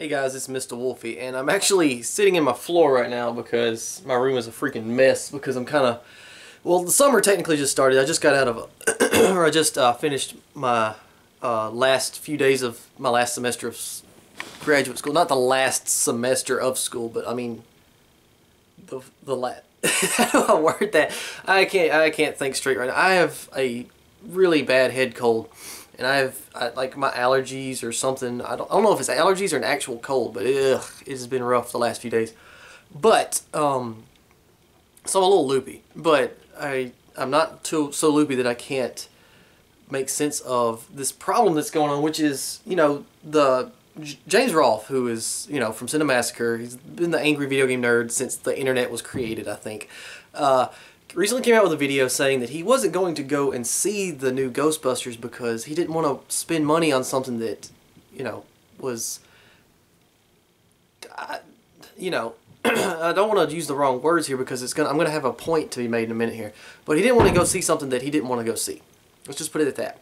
Hey guys, it's Mr. Wolfie, and I'm actually sitting in my floor right now because my room is a freaking mess because I'm kind of... Well, the summer technically just started. I just got out of a... or I just finished my last few days of my last semester of graduate school. Not the last semester of school, but I mean... The last... How do I word that? I can't think straight right now. I have a really bad head cold. And I like my allergies or something. I don't know if it's allergies or an actual cold, but ugh, it has been rough the last few days. But so I'm a little loopy, but I'm not so loopy that I can't make sense of this problem that's going on, which is, you know, the James Rolfe, who is, you know, from Cinemassacre. He's been the angry video game nerd since the internet was created, I think. Recently came out with a video saying that he wasn't going to go and see the new Ghostbusters because he didn't want to spend money on something that, you know, was, you know, I don't want to use the wrong words here because I'm going to have a point to be made in a minute here. But he didn't want to go see something that he didn't want to go see. Let's just put it at that.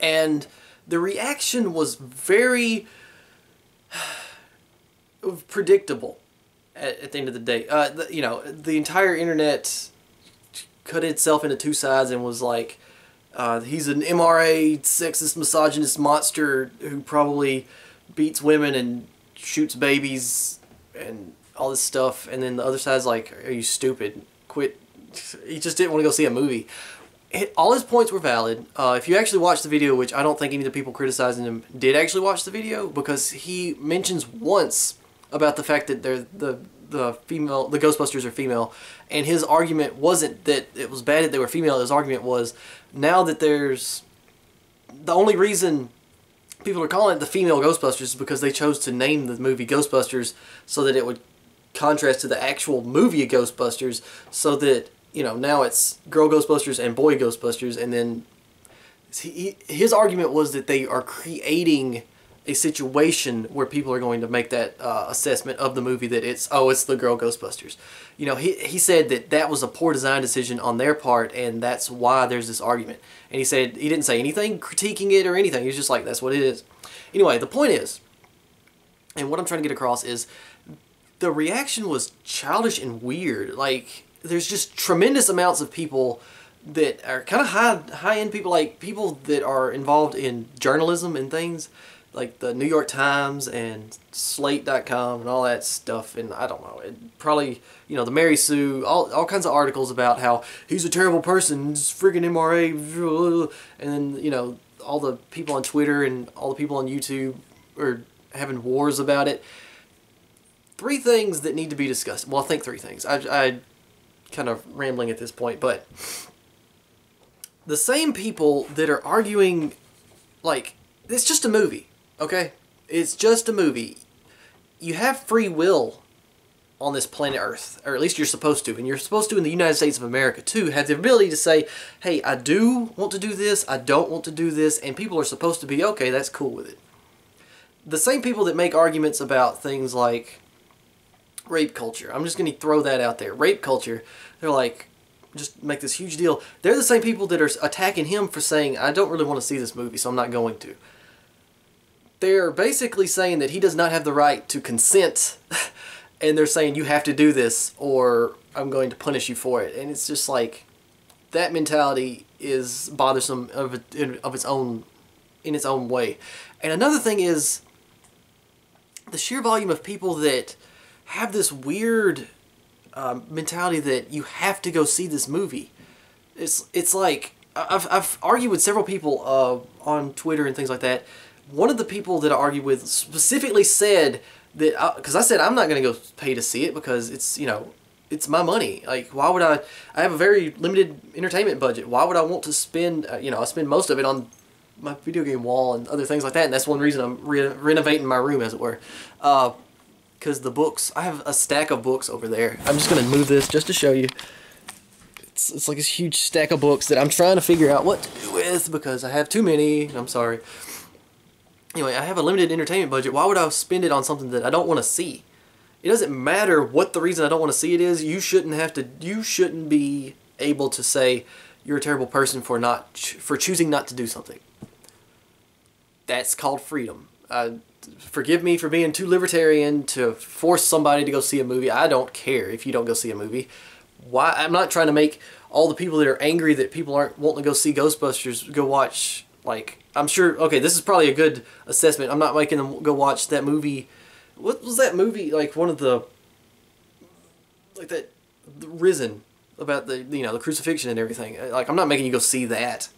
And the reaction was very predictable at the end of the day. You know, the entire internet cut itself into two sides and was like, he's an MRA, sexist, misogynist monster who probably beats women and shoots babies and all this stuff. And then the other side's like, are you stupid? Quit. He just didn't want to go see a movie. All his points were valid. If you actually watch the video, which I don't think any of the people criticizing him did actually watch the video, because he mentions once about the fact that the Ghostbusters are female, and his argument wasn't that it was bad that they were female. His argument was, now that there's... The only reason people are calling it the female Ghostbusters is because they chose to name the movie Ghostbusters so that it would contrast to the actual movie of Ghostbusters, so that, you know, now it's girl Ghostbusters and boy Ghostbusters. And then his argument was that they are creating a situation where people are going to make that assessment of the movie that it's the girl Ghostbusters. You know, he said that was a poor design decision on their part, and that's why there's this argument. And he said he didn't say anything critiquing it or anything. He was just like, that's what it is. Anyway, the point is, and what I'm trying to get across is, the reaction was childish and weird. Like, there's just tremendous amounts of people that are kind of high-end people, like people that are involved in journalism and things, like the New York Times and Slate.com and all that stuff. And I don't know, it probably, you know, the Mary Sue, all kinds of articles about how he's a terrible person, he's friggin' MRA, and then, you know, all the people on Twitter and all the people on YouTube are having wars about it. Three things that need to be discussed. Well, I think three things. I kind of rambling at this point, but the same people that are arguing, like, it's just a movie. Okay? It's just a movie. You have free will on this planet Earth, or at least you're supposed to, and you're supposed to in the United States of America too, have the ability to say, hey, I do want to do this, I don't want to do this, and people are supposed to be, okay, that's cool with it. The same people that make arguments about things like rape culture, I'm just going to throw that out there, rape culture, they're like, just make this huge deal. They're the same people that are attacking him for saying, I don't really want to see this movie, so I'm not going to. They're basically saying that he does not have the right to consent, and they're saying you have to do this or I'm going to punish you for it. And it's just like, that mentality is bothersome in its own way. And another thing is the sheer volume of people that have this weird mentality that you have to go see this movie. It's like, I've argued with several people on Twitter and things like that. One of the people that I argued with specifically said that, because I said I'm not going to go pay to see it because it's, you know, it's my money. Like, why would I have a very limited entertainment budget. Why would I want to spend, you know, I spend most of it on my video game wall and other things like that, and that's one reason I'm renovating my room, as it were. Because the books, I have a stack of books over there. I'm just going to move this just to show you. It's like this huge stack of books that I'm trying to figure out what to do with because I have too many. I'm sorry. Anyway, I have a limited entertainment budget. Why would I spend it on something that I don't want to see? It doesn't matter what the reason I don't want to see it is. You shouldn't be able to say you're a terrible person for choosing not to do something. That's called freedom. Forgive me for being too libertarian to force somebody to go see a movie. I don't care if you don't go see a movie. Why? I'm not trying to make all the people that are angry that people aren't wanting to go see Ghostbusters go watch, like, I'm sure, okay, this is probably a good assessment. I'm not making them go watch that movie. What was that movie, like, one of the, like that, the Risen, about the, you know, the crucifixion and everything. Like, I'm not making you go see that.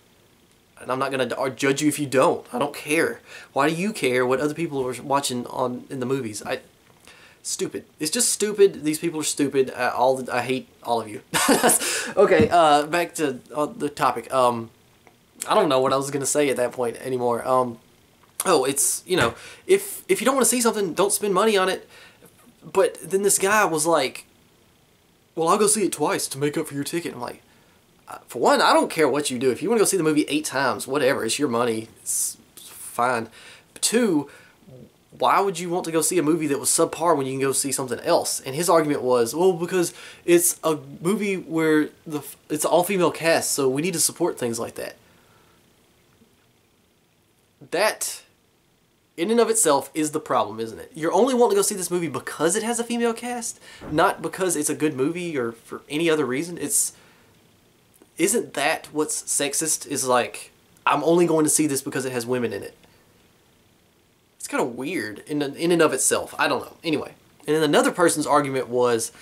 And I'm not going to judge you if you don't. I don't care. Why do you care what other people are watching in the movies? Stupid. It's just stupid. These people are stupid. I hate all of you. Okay, back to the topic. I don't know what I was going to say at that point anymore. Oh, it's, you know, if you don't want to see something, don't spend money on it. But then this guy was like, well, I'll go see it twice to make up for your ticket. I'm like, for one, I don't care what you do. If you want to go see the movie 8 times, whatever, it's your money. It's fine. But 2, why would you want to go see a movie that was subpar when you can go see something else? And his argument was, well, because it's a movie where it's an all-female cast, so we need to support things like that. That, in and of itself, is the problem, isn't it? You're only wanting to go see this movie because it has a female cast, not because it's a good movie or for any other reason. Isn't that what's sexist? Is like, I'm only going to see this because it has women in it. It's kind of weird in and of itself. I don't know. Anyway, and then another person's argument was,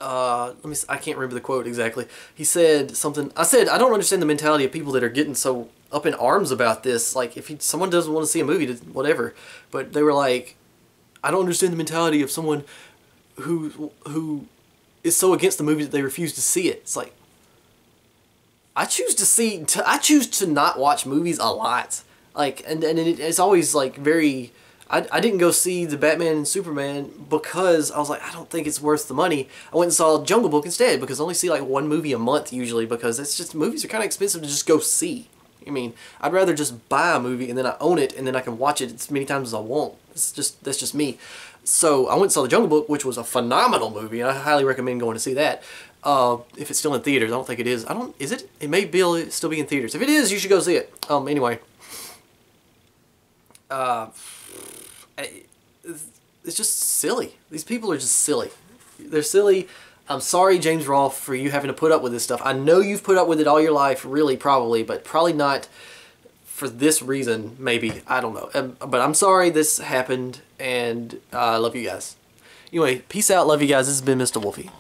I can't remember the quote exactly. He said something. I said, I don't understand the mentality of people that are getting so up in arms about this. Like, if someone doesn't want to see a movie, whatever. But they were like, I don't understand the mentality of someone who is so against the movie that they refuse to see it. It's like, I choose to not watch movies a lot. Like, and it's always like very, I didn't go see the Batman and Superman because I was like, I don't think it's worth the money. I went and saw Jungle Book instead because I only see like one movie a month usually, because it's just, movies are kind of expensive to just go see. I mean, I'd rather just buy a movie and then I own it and then I can watch it as many times as I want. That's just me. So I went and saw the Jungle Book, which was a phenomenal movie, and I highly recommend going to see that. If it's still in theaters. I don't think it is. Is it? It may still be in theaters. If it is, you should go see it. Anyway. It's just silly. These people are just silly. They're silly. I'm sorry, James Rolfe, for you having to put up with this stuff. I know you've put up with it all your life, really, probably, but probably not for this reason, maybe. I don't know. But I'm sorry this happened, and I love you guys. Anyway, peace out. Love you guys. This has been Mr. Wolfie.